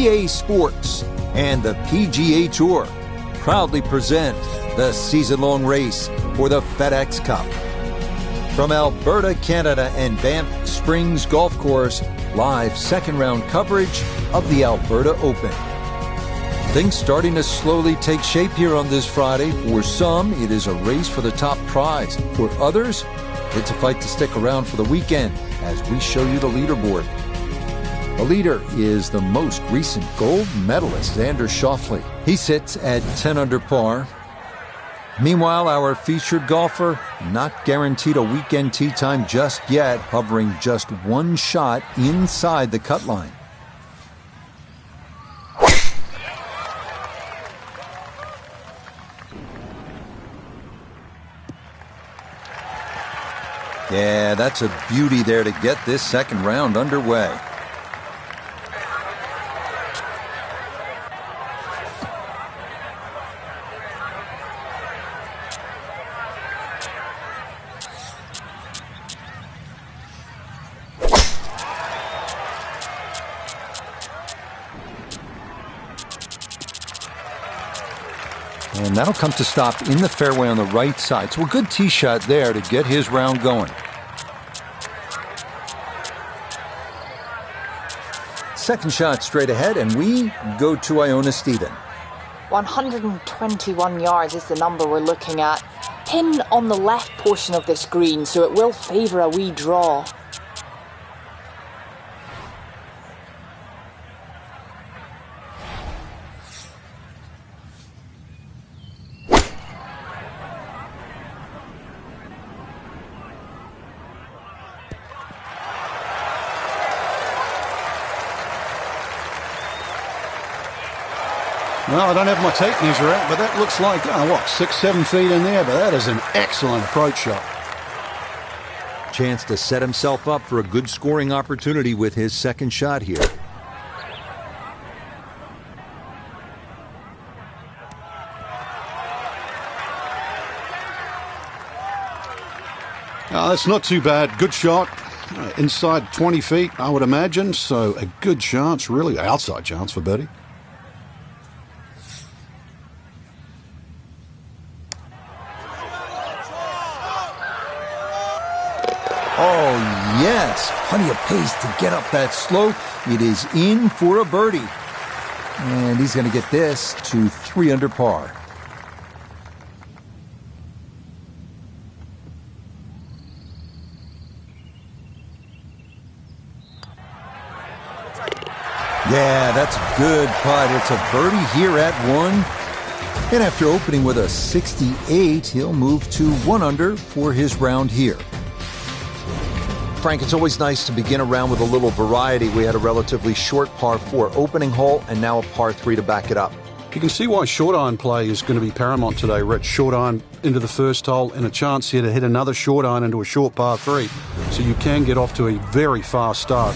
PGA Sports and the PGA Tour proudly present the season-long race for the FedEx Cup. From Alberta, Canada and Banff Springs Golf Course, live second-round coverage of the Alberta Open. Things starting to slowly take shape here on this Friday. For some, it is a race for the top prize. For others, it's a fight to stick around for the weekend as we show you the leaderboard. The leader is the most recent gold medalist, Xander Schauffele. He sits at 10 under par. Meanwhile, our featured golfer, not guaranteed a weekend tee time just yet, hovering just one shot inside the cut line. Yeah, that's a beauty there to get this second round underway. And that'll come to stop in the fairway on the right side. So a good tee shot there to get his round going. Second shot straight ahead, and we go to Iona Stephen. 121 yards is the number we're looking at. Pin on the left portion of this green, so it will favour a wee draw. Well, I don't have my tape measure out, but that looks like, 6-7 feet in there, but that is an excellent approach shot. Chance to set himself up for a good scoring opportunity with his second shot here. That's not too bad. Good shot. Inside 20 feet, I would imagine. So a good chance, really outside chance for birdie. Oh, yes. Plenty of pace to get up that slope. It is in for a birdie. And he's going to get this to 3 under par. Yeah, that's a good putt. It's a birdie here at 1. And after opening with a 68, he'll move to 1 under for his round here. Frank, it's always nice to begin a round with a little variety. We had a relatively short par 4 opening hole and now a par 3 to back it up. You can see why short iron play is going to be paramount today, Rich. Short iron into the first hole and a chance here to hit another short iron into a short par 3. So you can get off to a very fast start.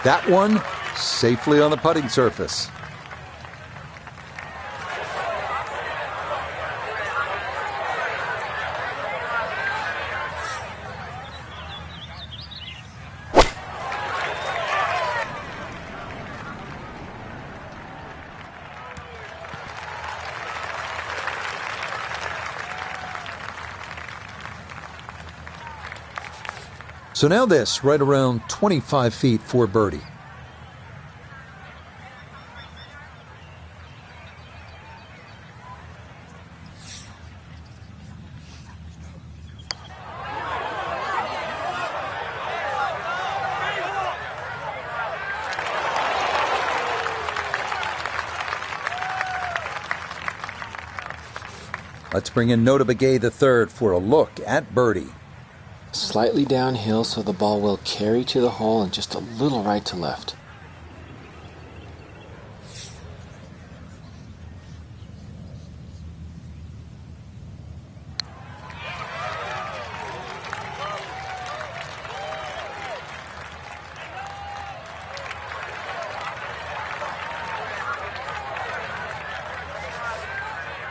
That one safely on the putting surface. So now this, right around 25 feet for birdie. Let's bring in Nota Begay III for a look at birdie. Slightly downhill, so the ball will carry to the hole and just a little right to left.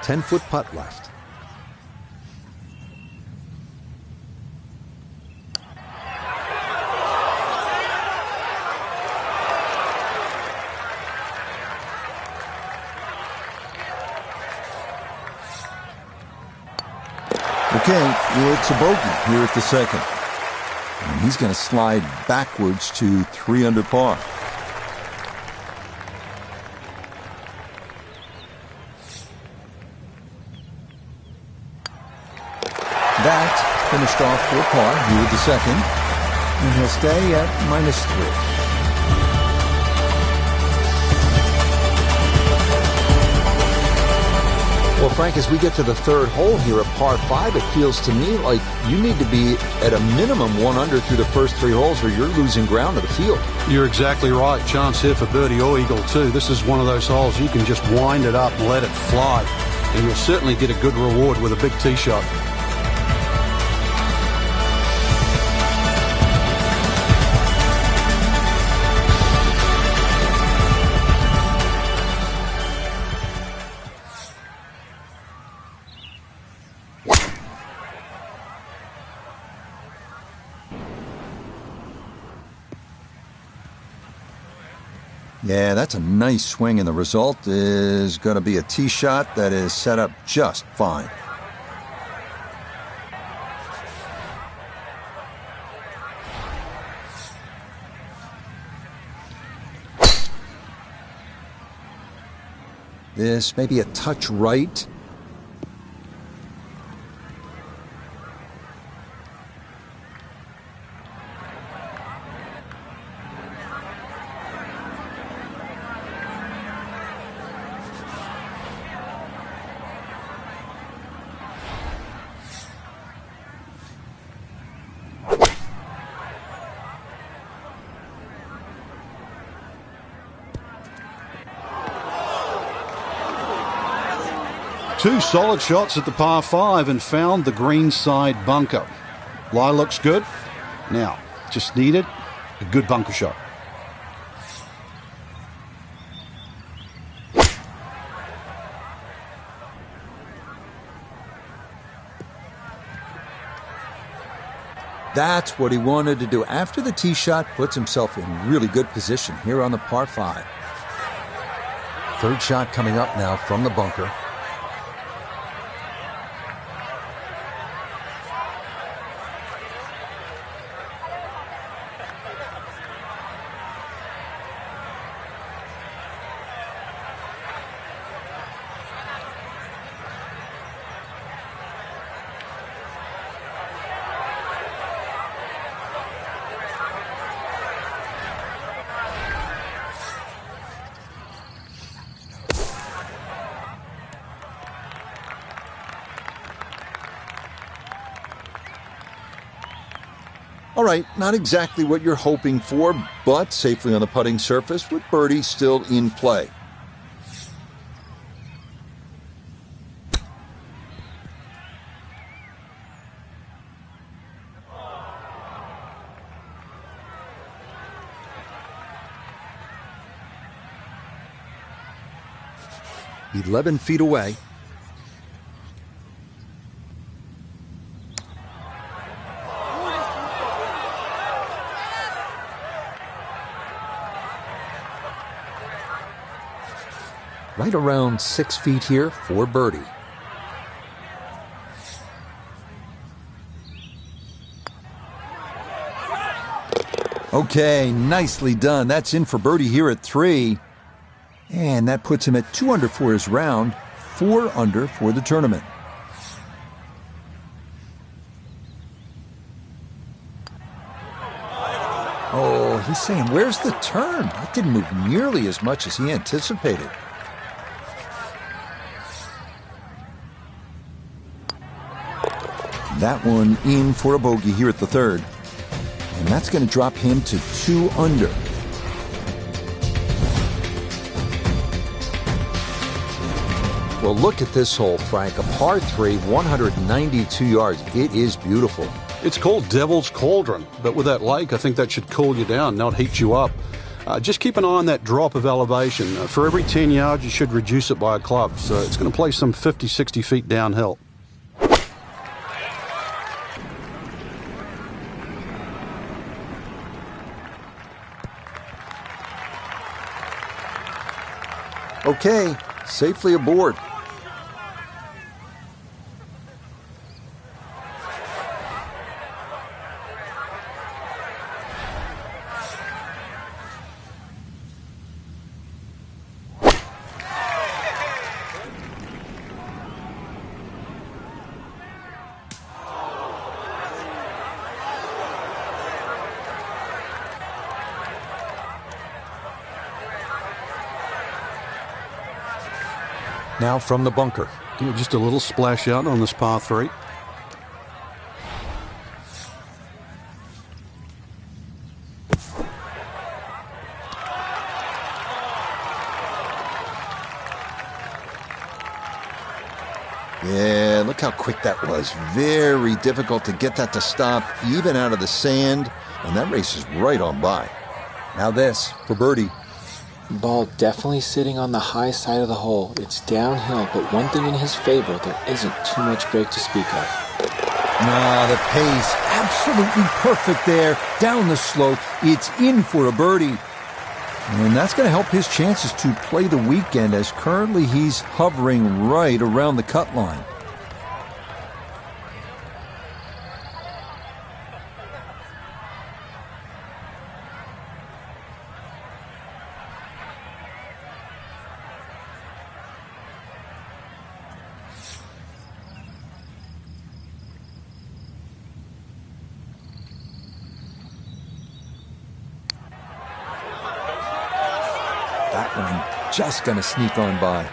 10-foot putt left. Okay, it's a bogey here at the second. And he's going to slide backwards to 3 under par. That finished off for par here at the second. And he'll stay at -3. Well, Frank, as we get to the third hole here at par 5, it feels to me like you need to be at a minimum 1 under through the first 3 holes or you're losing ground to the field. You're exactly right. Chance here for birdie or eagle too. This is one of those holes you can just wind it up and let it fly. And you'll certainly get a good reward with a big tee shot. Yeah, that's a nice swing, and the result is going to be a tee shot that is set up just fine. This may be a touch right. Two solid shots at the par 5 and found the green side bunker. Lie looks good. Now, just needed a good bunker shot. That's what he wanted to do. After the tee shot, puts himself in really good position here on the par 5. Third shot coming up now from the bunker. All right, not exactly what you're hoping for, but safely on the putting surface with birdie still in play. "11 feet away." Right around 6 feet here for birdie. Okay, nicely done. That's in for birdie here at 3. And that puts him at 2 under for his round, 4 under for the tournament. Oh, he's saying, where's the turn? That didn't move nearly as much as he anticipated. That one in for a bogey here at the third. And that's going to drop him to 2 under. Well, look at this hole, Frank. A par 3, 192 yards. It is beautiful. It's called Devil's Cauldron, but with that lake, I think that should cool you down, not heat you up. Just keep an eye on that drop of elevation. For every 10 yards, you should reduce it by a club. So it's going to play some 50, 60 feet downhill. Okay, safely aboard. Now from the bunker. Just a little splash out on this par 3. Yeah, look how quick that was. Very difficult to get that to stop, even out of the sand. And that race is right on by. Now this for birdie. Ball definitely sitting on the high side of the hole. It's downhill, but one thing in his favor, there isn't too much break to speak of. The pace, absolutely perfect there. Down the slope, it's in for a birdie. And that's going to help his chances to play the weekend, as currently he's hovering right around the cut line. That one just going to sneak on by.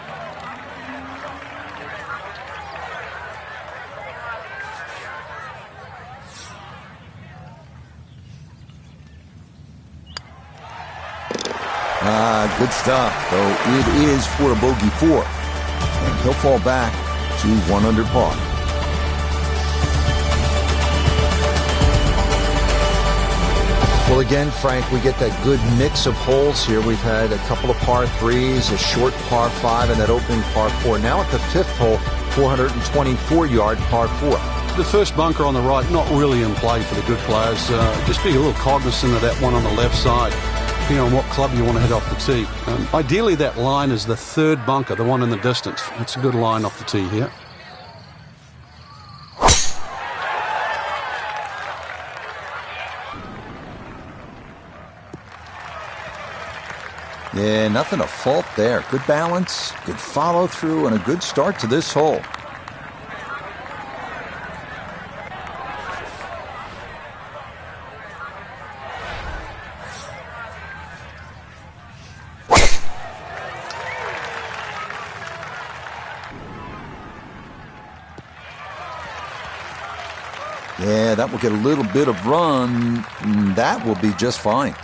Good stuff, though it is for a bogey 4. And he'll fall back to 1 under par. Well, again, Frank, we get that good mix of holes here. We've had a couple of par 3s, a short par 5, and that opening par 4. Now at the 5th hole, 424-yard par 4. The first bunker on the right, not really in play for the good players. Just be a little cognizant of that one on the left side, depending on what club you want to hit off the tee. Ideally, that line is the 3rd bunker, the one in the distance. It's a good line off the tee here. Yeah, nothing to fault there. Good balance, good follow through, and a good start to this hole. Yeah, that will get a little bit of run. That will be just fine.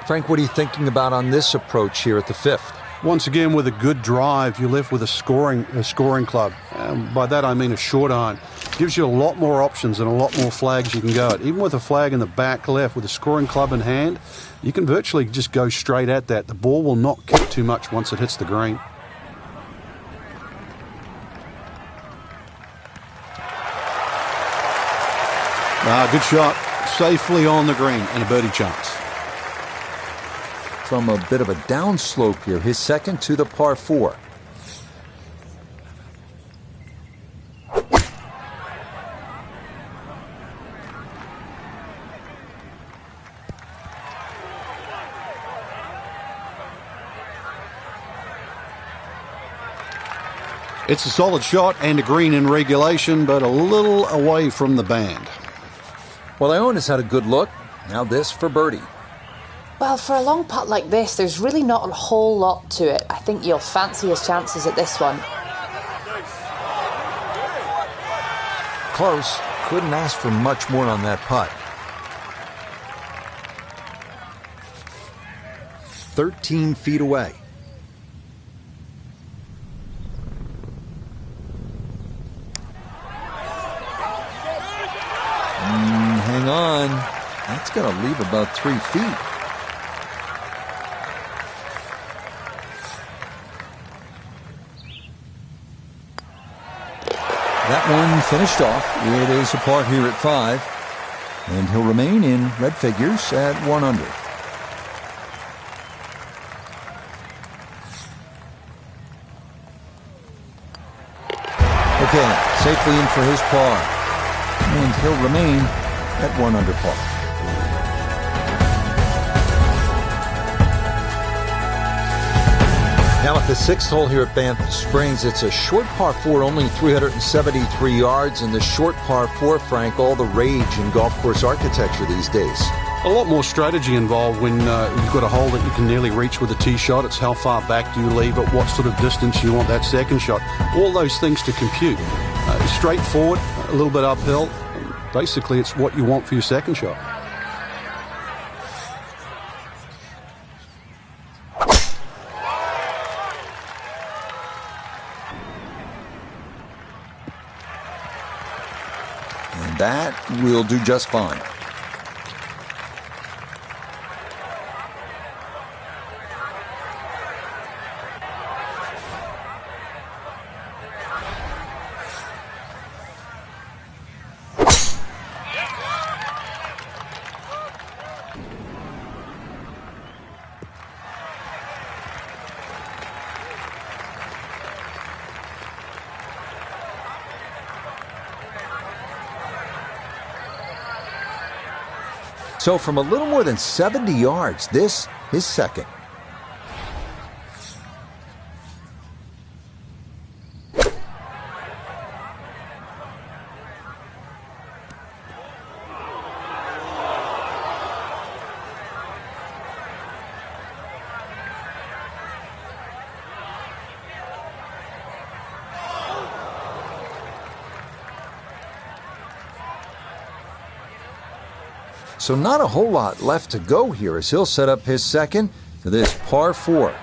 Frank, what are you thinking about on this approach here at the 5th? Once again, with a good drive, you're left with a scoring club. By that I mean a short iron. Gives you a lot more options and a lot more flags you can go at. Even with a flag in the back left, with a scoring club in hand, you can virtually just go straight at that. The ball will not kick too much once it hits the green. Good shot. Safely on the green and a birdie chance. From a bit of a downslope here, his second to the par 4. It's a solid shot and a green in regulation, but a little away from the band. Well, Iona's had a good look. Now this for birdie. Well, for a long putt like this, there's really not a whole lot to it. I think you'll fancy his chances at this one. Close. Couldn't ask for much more on that putt. 13 feet away. Hang going to leave about 3 feet. That one finished off. It is a par here at 5, and he'll remain in red figures at 1 under. Okay, safely in for his par, and he'll remain at 1 under par. Now at the 6th hole here at Banff Springs, it's a short par 4, only 373 yards, and the short par 4, Frank, all the rage in golf course architecture these days. A lot more strategy involved when you've got a hole that you can nearly reach with a tee shot. It's how far back do you leave it, what sort of distance you want that second shot. All those things to compute. Straightforward, a little bit uphill. Basically, it's what you want for your second shot. And that will do just fine. So from a little more than 70 yards, this is second. So not a whole lot left to go here as he'll set up his second for this par 4.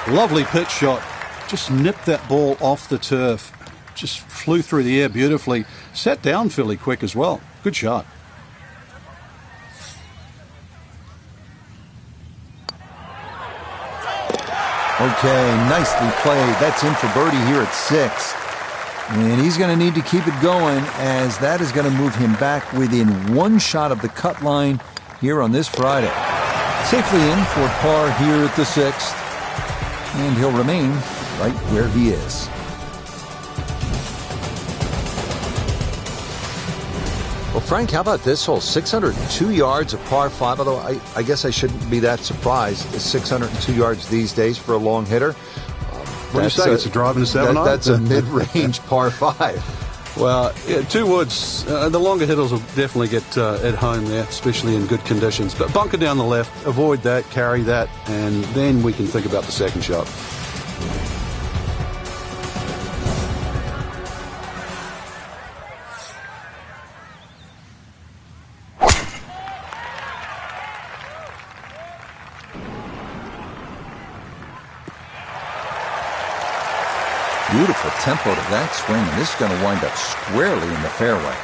Lovely pitch shot. Just nipped that ball off the turf. Just flew through the air beautifully. Sat down fairly quick as well. Good shot. Okay, nicely played. That's in for birdie here at 6. And he's going to need to keep it going, as that is going to move him back within 1 shot of the cut line here on this Friday. Safely in for par here at the 6th. And he'll remain right where he is. Well, Frank, how about this hole? 602 yards, a par 5, although I guess I shouldn't be that surprised. It's 602 yards these days for a long hitter. What do you say? It's a drive and a 7-iron? That's a mid-range par 5. Well, yeah, 2 woods. The longer hitters will definitely get at home there, especially in good conditions. But bunker down the left, avoid that, carry that, and then we can think about the second shot. Beautiful tempo to that swing, and this is going to wind up squarely in the fairway.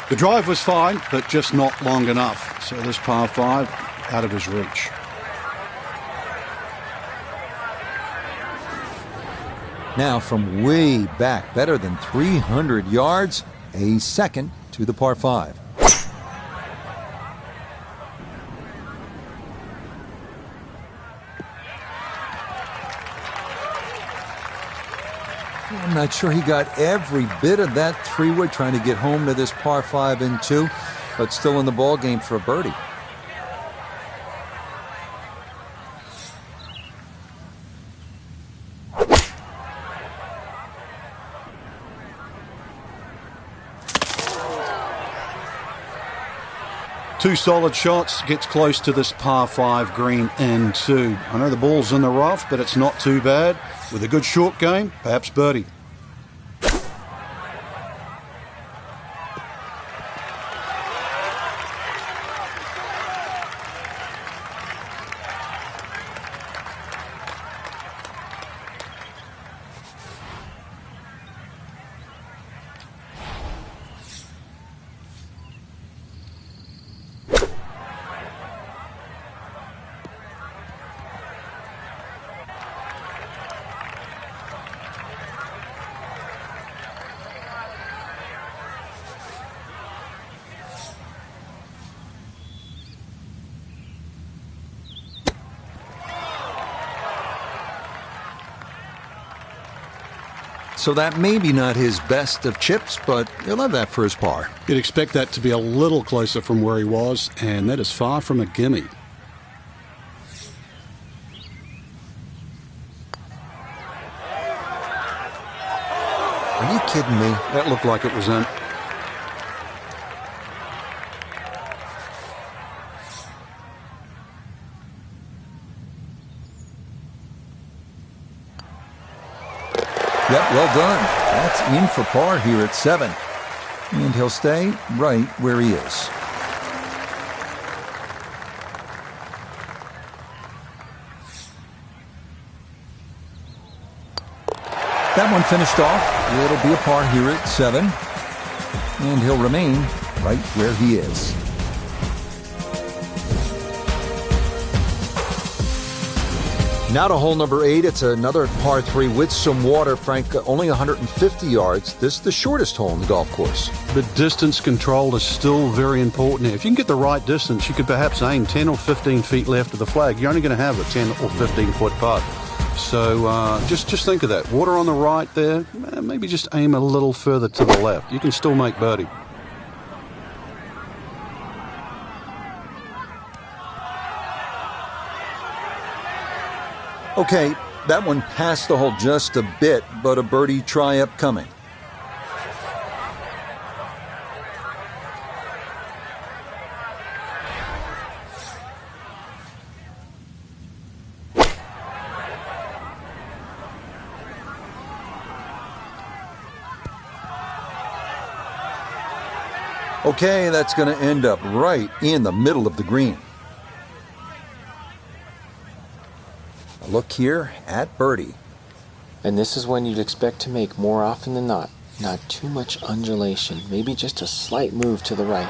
The drive was fine, but just not long enough. So this par 5 out of his reach. Now from way back, better than 300 yards, a second to the par 5. I'm not sure he got every bit of that three-wood trying to get home to this par 5 and 2, but still in the ball game for a birdie. Two solid shots, gets close to this par 5 green and 2. I know the ball's in the rough, but it's not too bad. With a good short game, perhaps birdie. So that may be not his best of chips, but he'll have that for his par. You'd expect that to be a little closer from where he was, and that is far from a gimme. Are you kidding me? That looked like it was in. Yep, well done. That's in for par here at 7. And he'll stay right where he is. That one finished off. It'll be a par here at 7. And he'll remain right where he is. Now to hole number 8. It's another par 3 with some water, Frank. Only 150 yards. This is the shortest hole in the golf course. The distance control is still very important. If you can get the right distance, you could perhaps aim 10 or 15 feet left of the flag. You're only going to have a 10 or 15 foot putt. So just think of that. Water on the right there. Maybe just aim a little further to the left. You can still make birdie. Okay, that one passed the hole just a bit, but a birdie try upcoming. Okay, that's going to end up right in the middle of the green. A look here at birdie. And this is one you'd expect to make more often than not. Not too much undulation, maybe just a slight move to the right.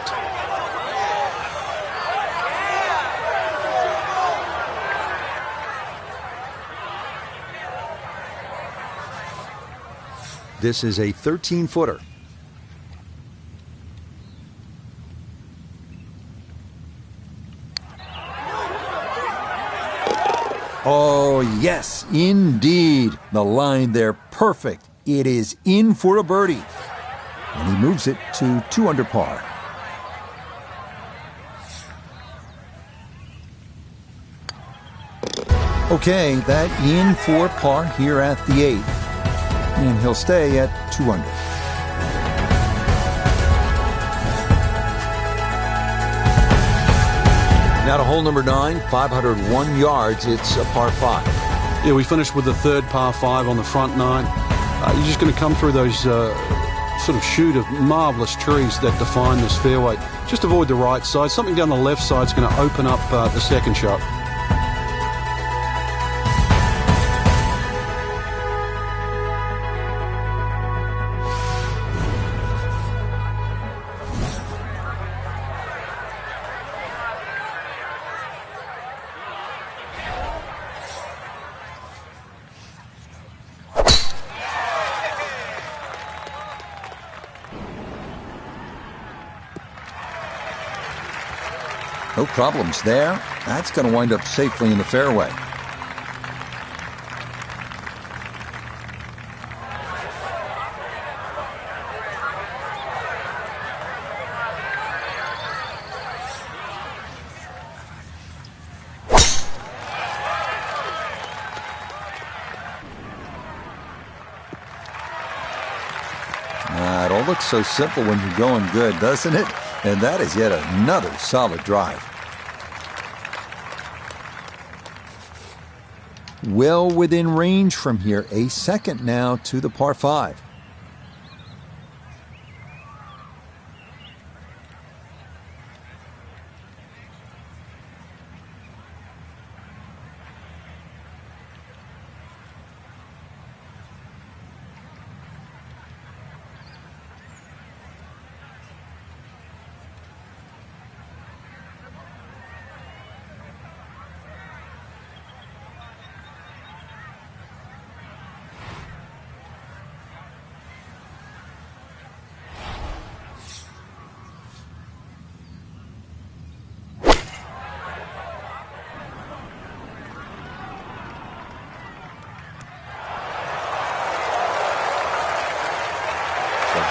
This is a 13-footer. Oh, yes, indeed. The line there, perfect. It is in for a birdie. And he moves it to 2 under par. Okay, that in for par here at the 8th. And he'll stay at 2 under. Now to hole number 9, 501 yards. It's a par 5. Yeah, we finished with the third par 5 on the front 9. You're just going to come through those sort of chute of marvelous trees that define this fairway. Just avoid the right side. Something down the left side is going to open up the second shot. No problems there. That's going to wind up safely in the fairway. It all looks so simple when you're going good, doesn't it? And that is yet another solid drive. Well within range from here. A second now to the par 5.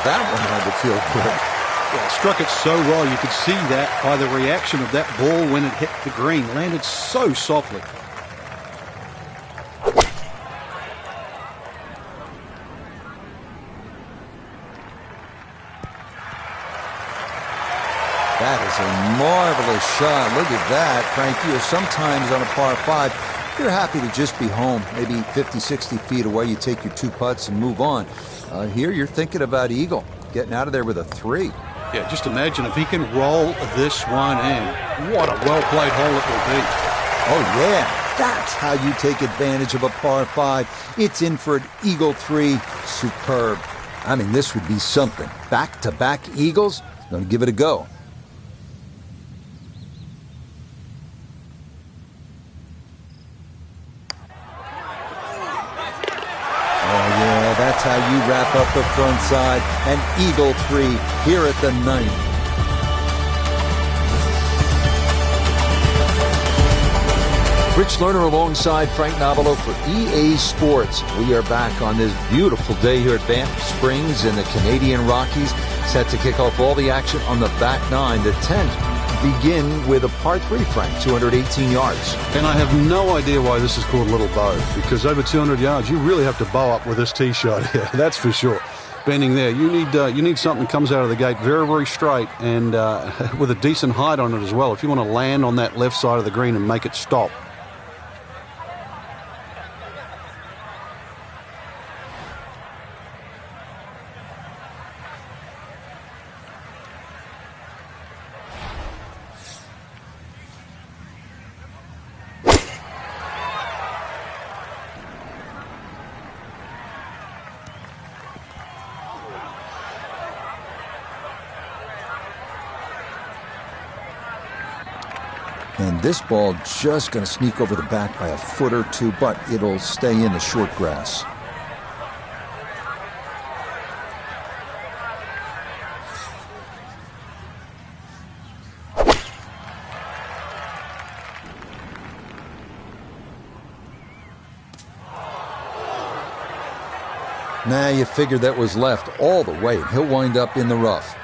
That one had to feel good. Yeah, struck it so well. You could see that by the reaction of that ball when it hit the green. Landed so softly. That is a marvelous shot. Look at that, Frankie. Sometimes on a par 5, you're happy to just be home. Maybe 50, 60 feet away, you take your 2 putts and move on. Here you're thinking about eagle, getting out of there with a 3. Yeah, just imagine if he can roll this one in. What a well-played hole it will be. Oh, yeah. That's how you take advantage of a par 5. It's in for an eagle 3. Superb. I mean, this would be something. Back-to-back eagles. Going to give it a go. That's how you wrap up the front side. An eagle 3 here at the 9th. Rich Lerner alongside Frank Novello for EA Sports. We are back on this beautiful day here at Banff Springs in the Canadian Rockies. Set to kick off all the action on the back 9. The 10th begin with a par 3, Frank, 218 yards. And I have no idea why this is called Little Bow, because over 200 yards, you really have to bow up with this tee shot here. That's for sure. Bending there, you need something that comes out of the gate very, very straight and with a decent height on it as well. If you want to land on that left side of the green and make it stop. And this ball just going to sneak over the back by a foot or 2, but it'll stay in the short grass. Now you figure that was left all the way. He'll wind up in the rough.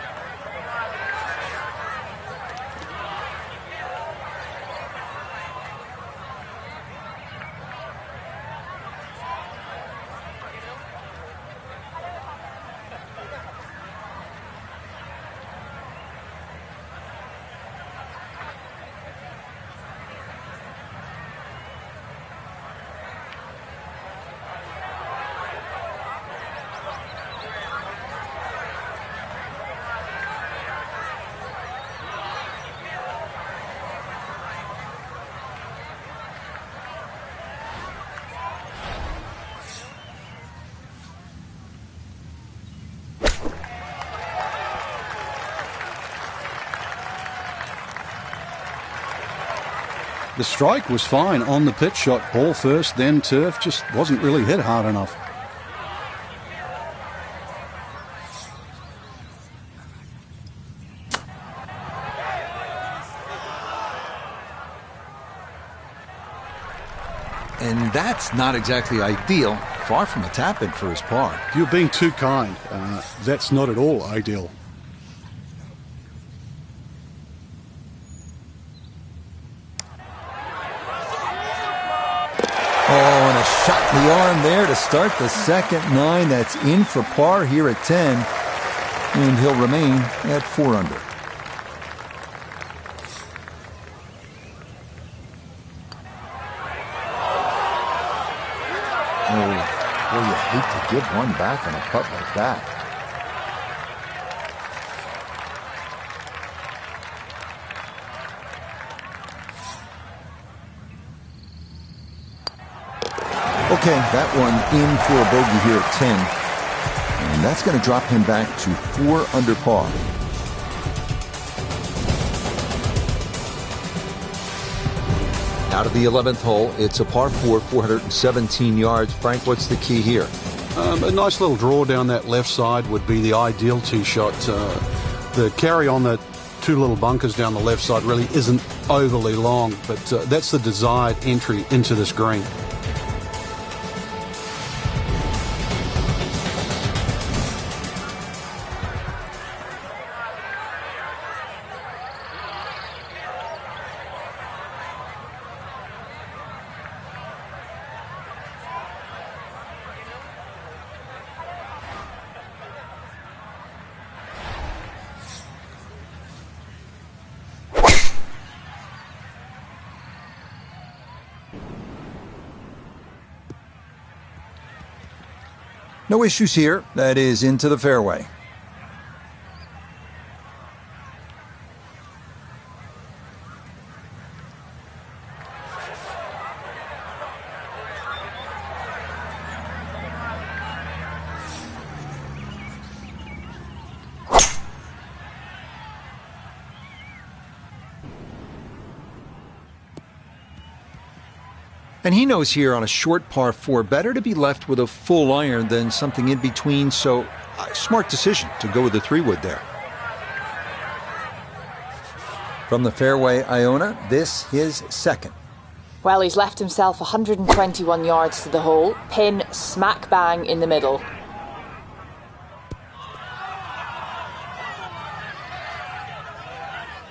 The strike was fine on the pitch shot. Ball first, then turf. Just wasn't really hit hard enough. and that's not exactly ideal. Far from a tap-in for his par. You're being too kind. That's not at all ideal. Oh, and a shot in the arm there to start the second 9. That's in for par here at 10. And he'll remain at 4 under. Oh, you hate to give one back on a putt like that. Okay, that one in for a bogey here at 10. And that's going to drop him back to 4 under par. Out of the 11th hole, it's a par 4, 417 yards. Frank, what's the key here? A nice little draw down that left side would be the ideal tee shot. The carry on the 2 little bunkers down the left side really isn't overly long, but that's the desired entry into this green. No issues here. That is into the fairway. And he knows here on a short par 4, better to be left with a full iron than something in between, so smart decision to go with the 3-wood there. From the fairway, Iona, this his second. Well, he's left himself 121 yards to the hole, pin smack bang in the middle.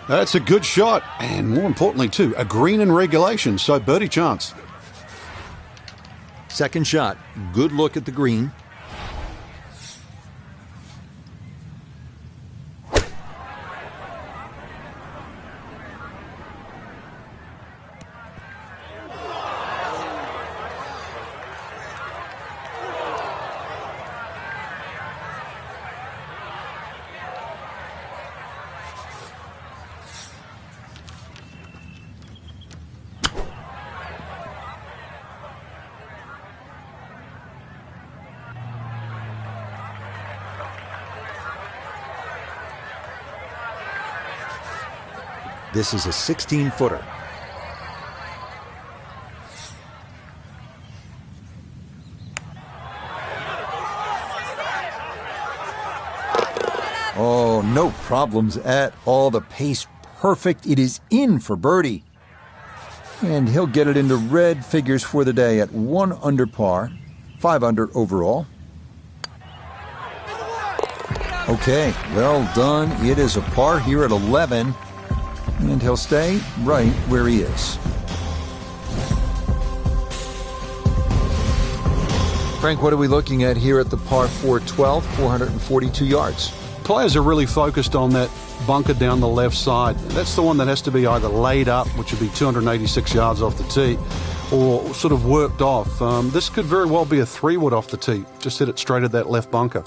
That's a good shot, and more importantly too, a green in regulation, so birdie chance. Second shot, good look at the green. This is a 16-footer. Oh, no problems at all. The pace perfect. It is in for birdie. And he'll get it into red figures for the day at 1 under par, 5 under overall. Okay, well done. It is a par here at 11. And he'll stay right where he is. Frank, what are we looking at here at the par 4 12, 442 yards? Players are really focused on that bunker down the left side. That's the one that has to be either laid up, which would be 286 yards off the tee, or sort of worked off. This could very well be a 3-wood off the tee. Just hit it straight at that left bunker.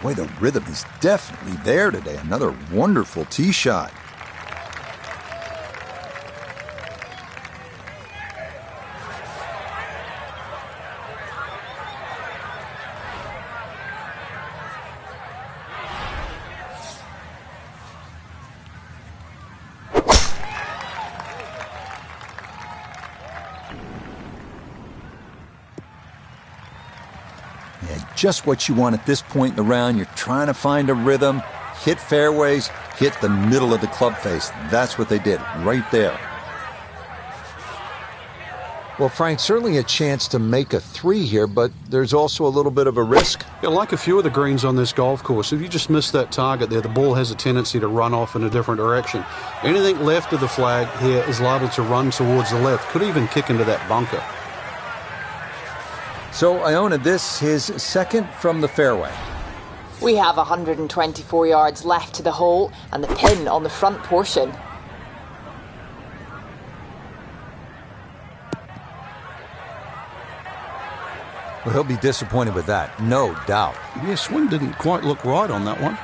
Boy, the rhythm is definitely there today. Another wonderful tee shot. just what you want at this point in the round. You're trying to find a rhythm, hit fairways, hit the middle of the club face. That's what they did right there. Well, Frank, certainly a chance to make a 3 here, but there's also a little bit of a risk. Yeah, like a few of the greens on this golf course, if you just miss that target there, the ball has a tendency to run off in a different direction. Anything left of the flag here is liable to run towards the left, could even kick into that bunker. So Iona, this his second from the fairway. We have 124 yards left to the hole and the pin on the front portion. Well, he'll be disappointed with that, no doubt. Yeah, swing didn't quite look right on that one.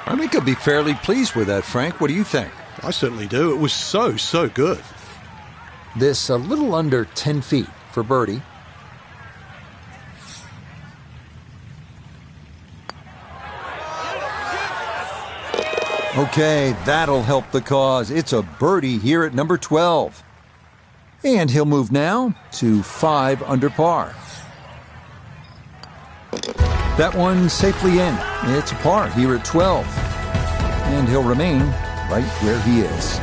I think he'll be fairly pleased with that, Frank. What do you think? I certainly do. It was so good. This a little under 10 feet for birdie. Okay, that'll help the cause. It's a birdie here at number 12. And he'll move now to 5 under par. That one safely in. It's a par here at 12. And he'll remain right where he is.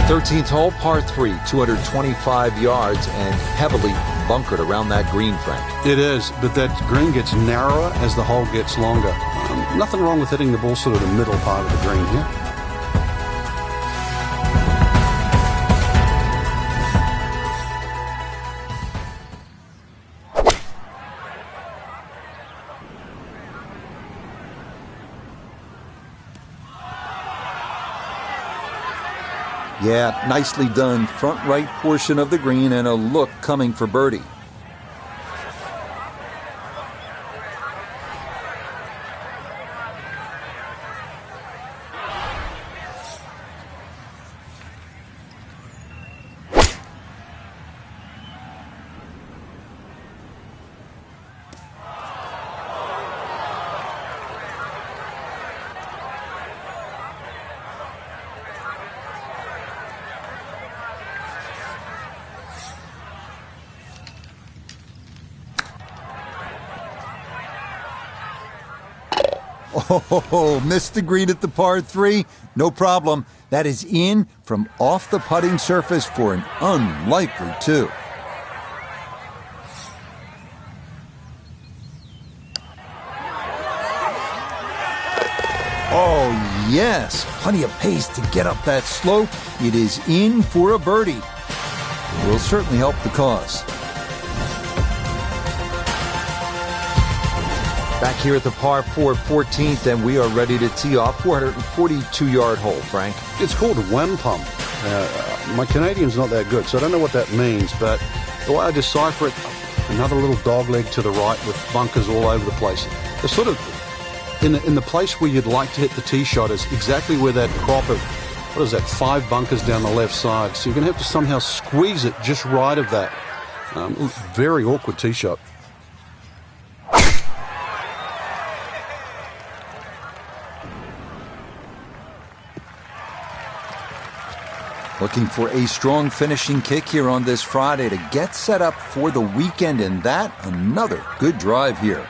Thirteenth hole, par 3, 225 yards and heavily bunkered around that green, Frank. It is, but that green gets narrower as the hole gets longer. Nothing wrong with hitting the ball sort of the middle part of the green here. Yeah, nicely done. Front right portion of the green and a look coming for birdie. Oh, missed the green at the par 3. No problem. That is in from off the putting surface for an unlikely 2. Oh, yes. Plenty of pace to get up that slope. It is in for a birdie. It will certainly help the cause. Back here at the par 4 14th, and we are ready to tee off. 442-yard hole, Frank. It's called wampum. My Canadian's not that good, so I don't know what that means, but the way I decipher it, another little dog leg to the right with bunkers all over the place. They're sort of in the place where you'd like to hit the tee shot is exactly where that crop of, 5 bunkers down the left side. So you're going to have to somehow squeeze it just right of that. Very awkward tee shot. Looking for a strong finishing kick here on this Friday to get set up for the weekend, and that another good drive here.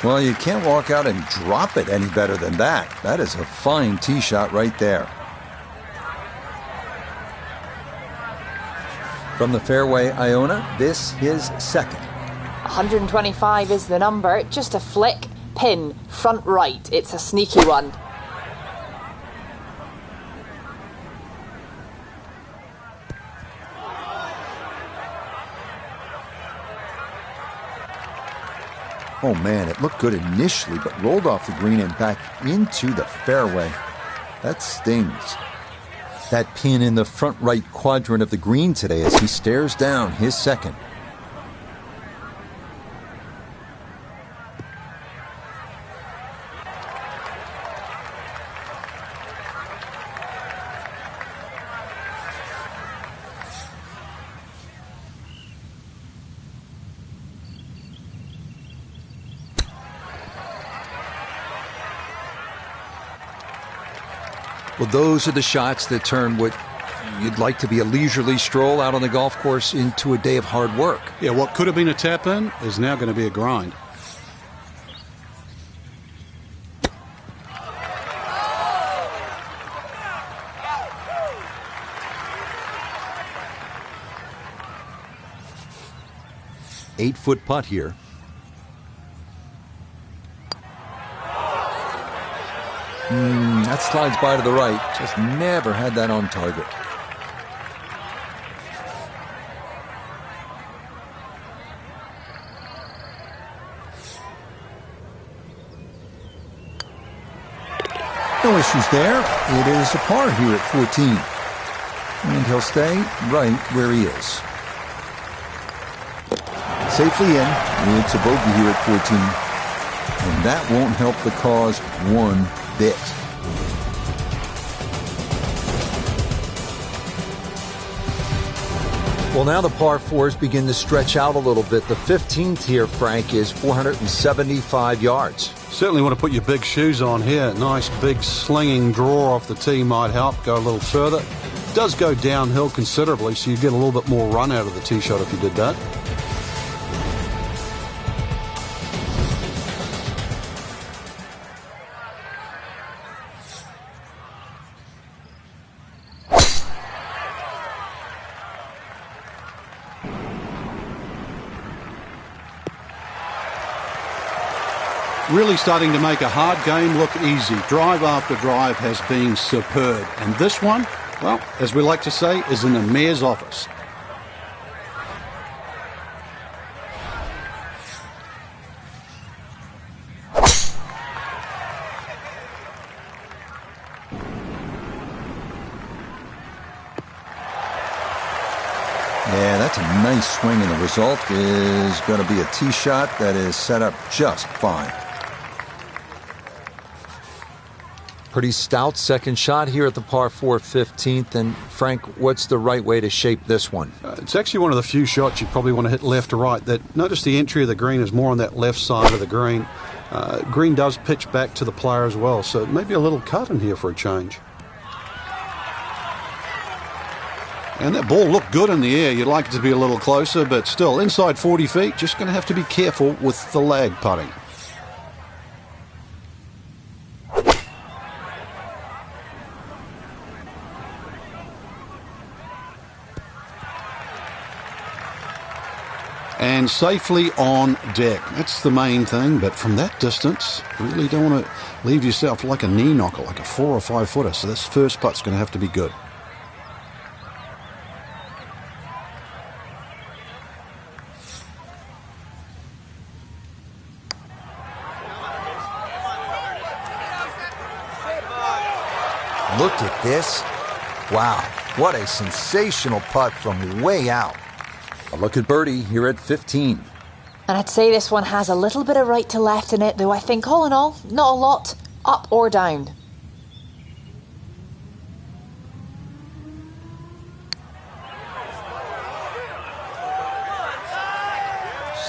Well, you can't walk out and drop it any better than that. That is a fine tee shot right there. From the fairway, Iona, this his second. 125 is the number, just a flick, pin, front right. It's a sneaky one. Oh man, it looked good initially, but rolled off the green and back into the fairway. That stings. That pin in the front right quadrant of the green today as he stares down his second. Well, those are the shots that turn what you'd like to be a leisurely stroll out on the golf course into a day of hard work. Yeah, what could have been a tap-in is now going to be a grind. Eight-foot putt here. That slides by to the right. Just never had that on target. No issues there. It is a par here at 14. And he'll stay right where he is. Safely in. It's a bogey here at 14. And that won't help the cause one bit. Well, now the par fours begin to stretch out a little bit. The 15th here, Frank, is 475 yards. Certainly want to put your big shoes on here. Nice big slinging draw off the tee might help go a little further. It does go downhill considerably, so you get a little bit more run out of the tee shot if you did that. Really starting to make a hard game look easy. Drive after drive has been superb. And this one, well, as we like to say, is in the mayor's office. Yeah, that's a nice swing, and the result is going to be a tee shot that is set up just fine. Pretty stout second shot here at the par 4 15th. And Frank, what's the right way to shape this one? It's actually one of the few shots you probably want to hit left to right. Notice the entry of the green is more on that left side of the green. Green does pitch back to the player as well, so maybe a little cut in here for a change. And that ball looked good in the air. You'd like it to be a little closer, but still, inside 40 feet, just going to have to be careful with the lag putting. And safely on deck. That's the main thing, but from that distance, you really don't want to leave yourself like a knee knocker, like a 4 or 5 footer. So this first putt's going to have to be good. Look at this. Wow, what a sensational putt from way out. A look at birdie here at 15. And I'd say this one has a little bit of right to left in it, though I think all in all, not a lot, up or down.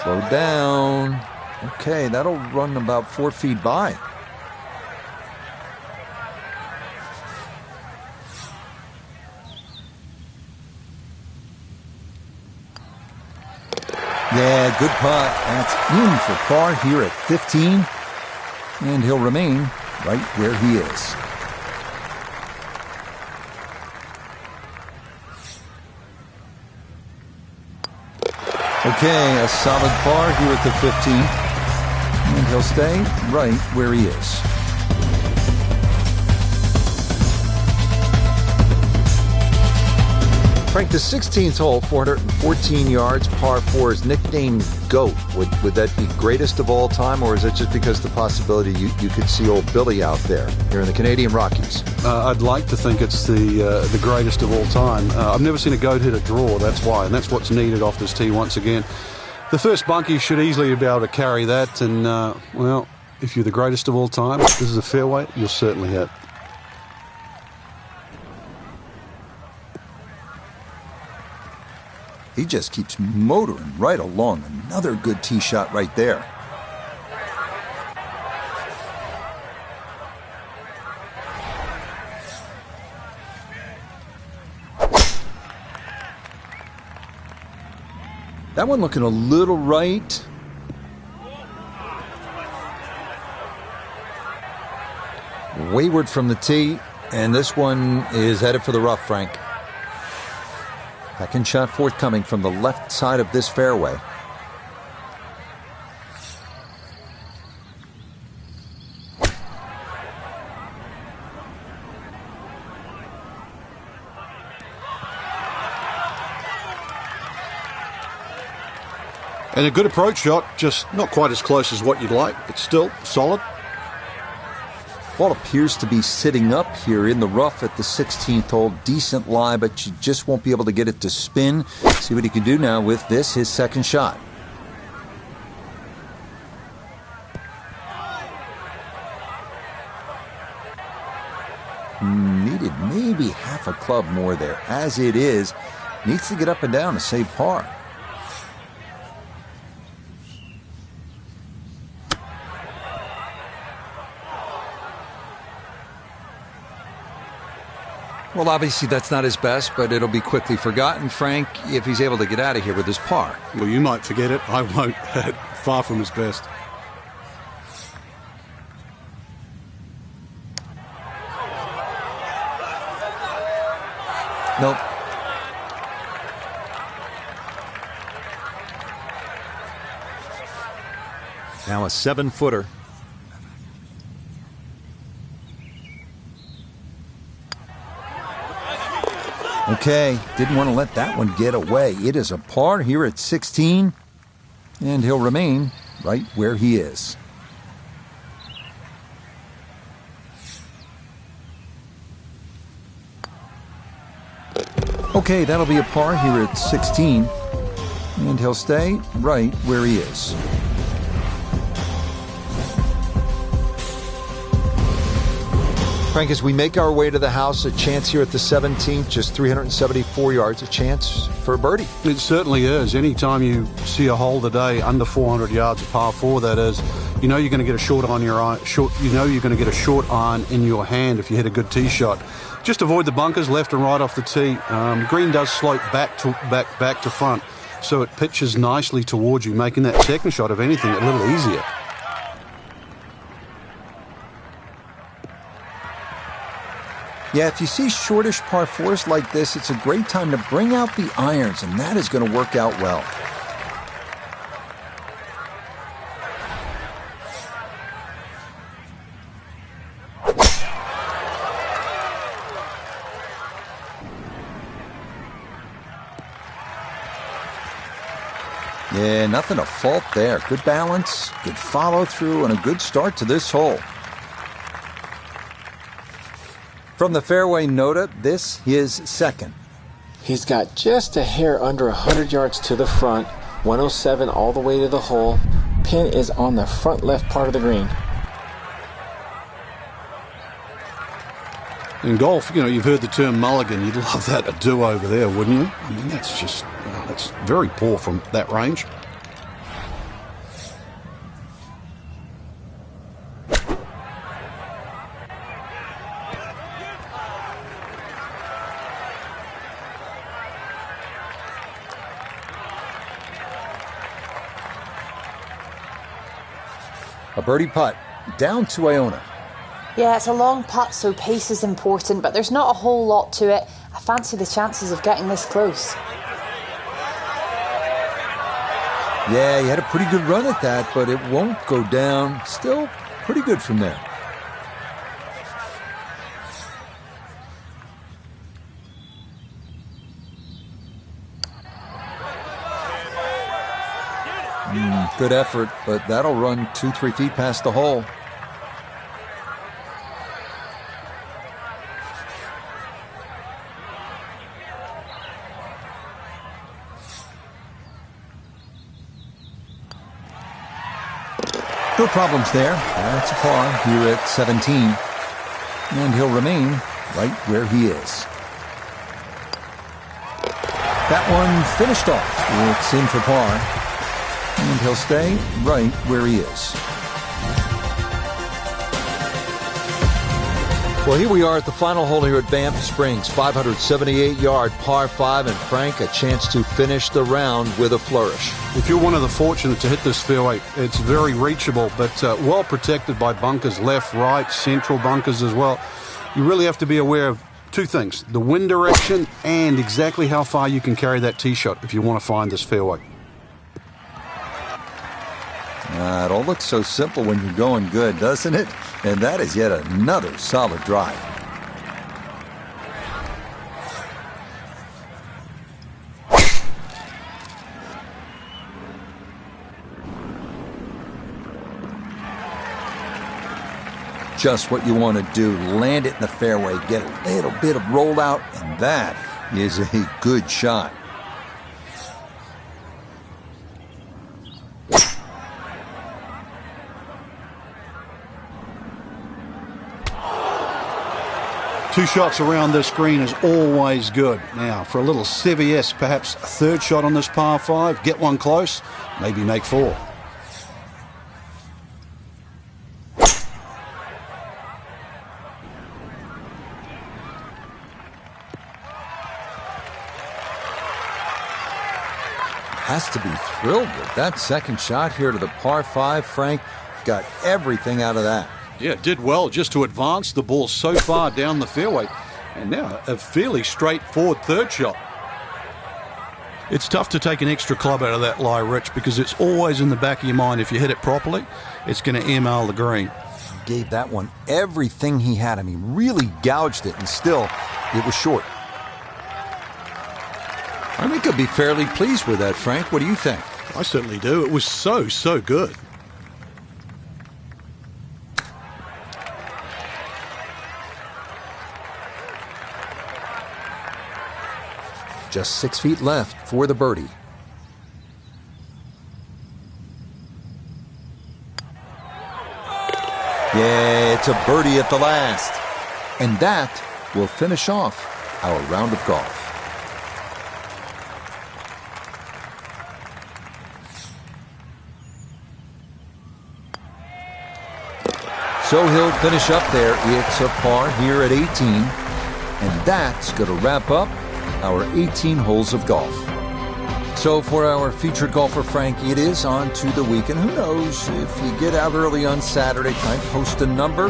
Slow down. Okay, that'll run about 4 feet by. Yeah, good putt. That's in for par here at 15. And he'll remain right where he is. Okay, a solid par here at the 15th. And he'll stay right where he is. Frank, the 16th hole, 414 yards, par 4 is nicknamed GOAT. Would that be greatest of all time, or is it just because the possibility you could see old Billy out there here in the Canadian Rockies? I'd like to think it's the greatest of all time. I've never seen a GOAT hit a draw, that's why, and that's what's needed off this tee once again. The first bunkie should easily be able to carry that, and, well, if you're the greatest of all time, this is a fairway, you'll certainly hit. He just keeps motoring right along. Another good tee shot right there. That one looking a little right. Wayward from the tee, and this one is headed for the rough, Frank. Second shot forthcoming from the left side of this fairway. And a good approach shot, just not quite as close as what you'd like, but still solid. Ball appears to be sitting up here in the rough at the 16th hole. Decent lie, but you just won't be able to get it to spin. See what he can do now with this, his second shot. Needed maybe half a club more there. As it is, needs to get up and down to save par. Well, obviously that's not his best, but it'll be quickly forgotten, Frank, if he's able to get out of here with his par. Well, you might forget it. I won't. Far from his best. Nope. Now a 7-footer. Okay, didn't want to let that one get away. It is a par here at 16, and he'll remain right where he is. Okay, that'll be a par here at 16, and he'll stay right where he is. Frank, as we make our way to the house, a chance here at the 17th, just 374 yards, a chance for a birdie. It certainly is. Anytime you see a hole today under 400 yards, a par 4 that is, you know you're going to get a short on your iron. You know you're going to get a short iron in your hand if you hit a good tee shot. Just avoid the bunkers left and right off the tee. Green does slope back to front, so it pitches nicely towards you, making that second shot, if anything, a little easier. Yeah, if you see shortish par 4s like this, it's a great time to bring out the irons, and that is going to work out well. Yeah, nothing to fault there. Good balance, good follow through, and a good start to this hole. From the fairway nota, this is second. He's got just a hair under 100 yards to the front, 107 all the way to the hole. Pin is on the front left part of the green. In golf, you know, you've heard the term mulligan. You'd love that, a do-over there, wouldn't you? I mean, that's just, that's very poor from that range. A birdie putt down to Iona. Yeah, it's a long putt, so pace is important, but there's not a whole lot to it. I fancy the chances of getting this close. Yeah, he had a pretty good run at that, but it won't go down. Still pretty good from there. Good effort, but that'll run 2-3 feet past the hole. No problems there. That's a par here at 17. And he'll remain right where he is. That one finished off. It's in for par. And he'll stay right where he is. Well, here we are at the final hole here at Banff Springs, 578-yard par 5, and Frank, a chance to finish the round with a flourish. If you're one of the fortunate to hit this fairway, it's very reachable, but well protected by bunkers, left, right, central bunkers as well. You really have to be aware of two things, the wind direction and exactly how far you can carry that tee shot if you want to find this fairway. It all looks so simple when you're going good, doesn't it? And that is yet another solid drive. Just what you want to do. Land it in the fairway, get a little bit of rollout, and that is a good shot. Two shots around this green is always good. Now, for a little CVS, perhaps a third shot on this par 5, get one close, maybe make 4. Has to be thrilled with that second shot here to the par 5. Frank got everything out of that. Yeah, did well just to advance the ball so far down the fairway. And now a fairly straightforward third shot. It's tough to take an extra club out of that lie, Rich, because it's always in the back of your mind, if you hit it properly, it's going to ML the green. He gave that one everything he had. I mean, really gouged it, and still, it was short. I think he'll be fairly pleased with that, Frank. What do you think? I certainly do. It was so good. Just 6 feet left for the birdie. Yeah, it's a birdie at the last. And that will finish off our round of golf. So he'll finish up there. It's a par here at 18. And that's going to wrap up our 18 holes of golf. So for our featured golfer, Frank, it is on to the weekend. Who knows, if you get out early on Saturday, try and post a number,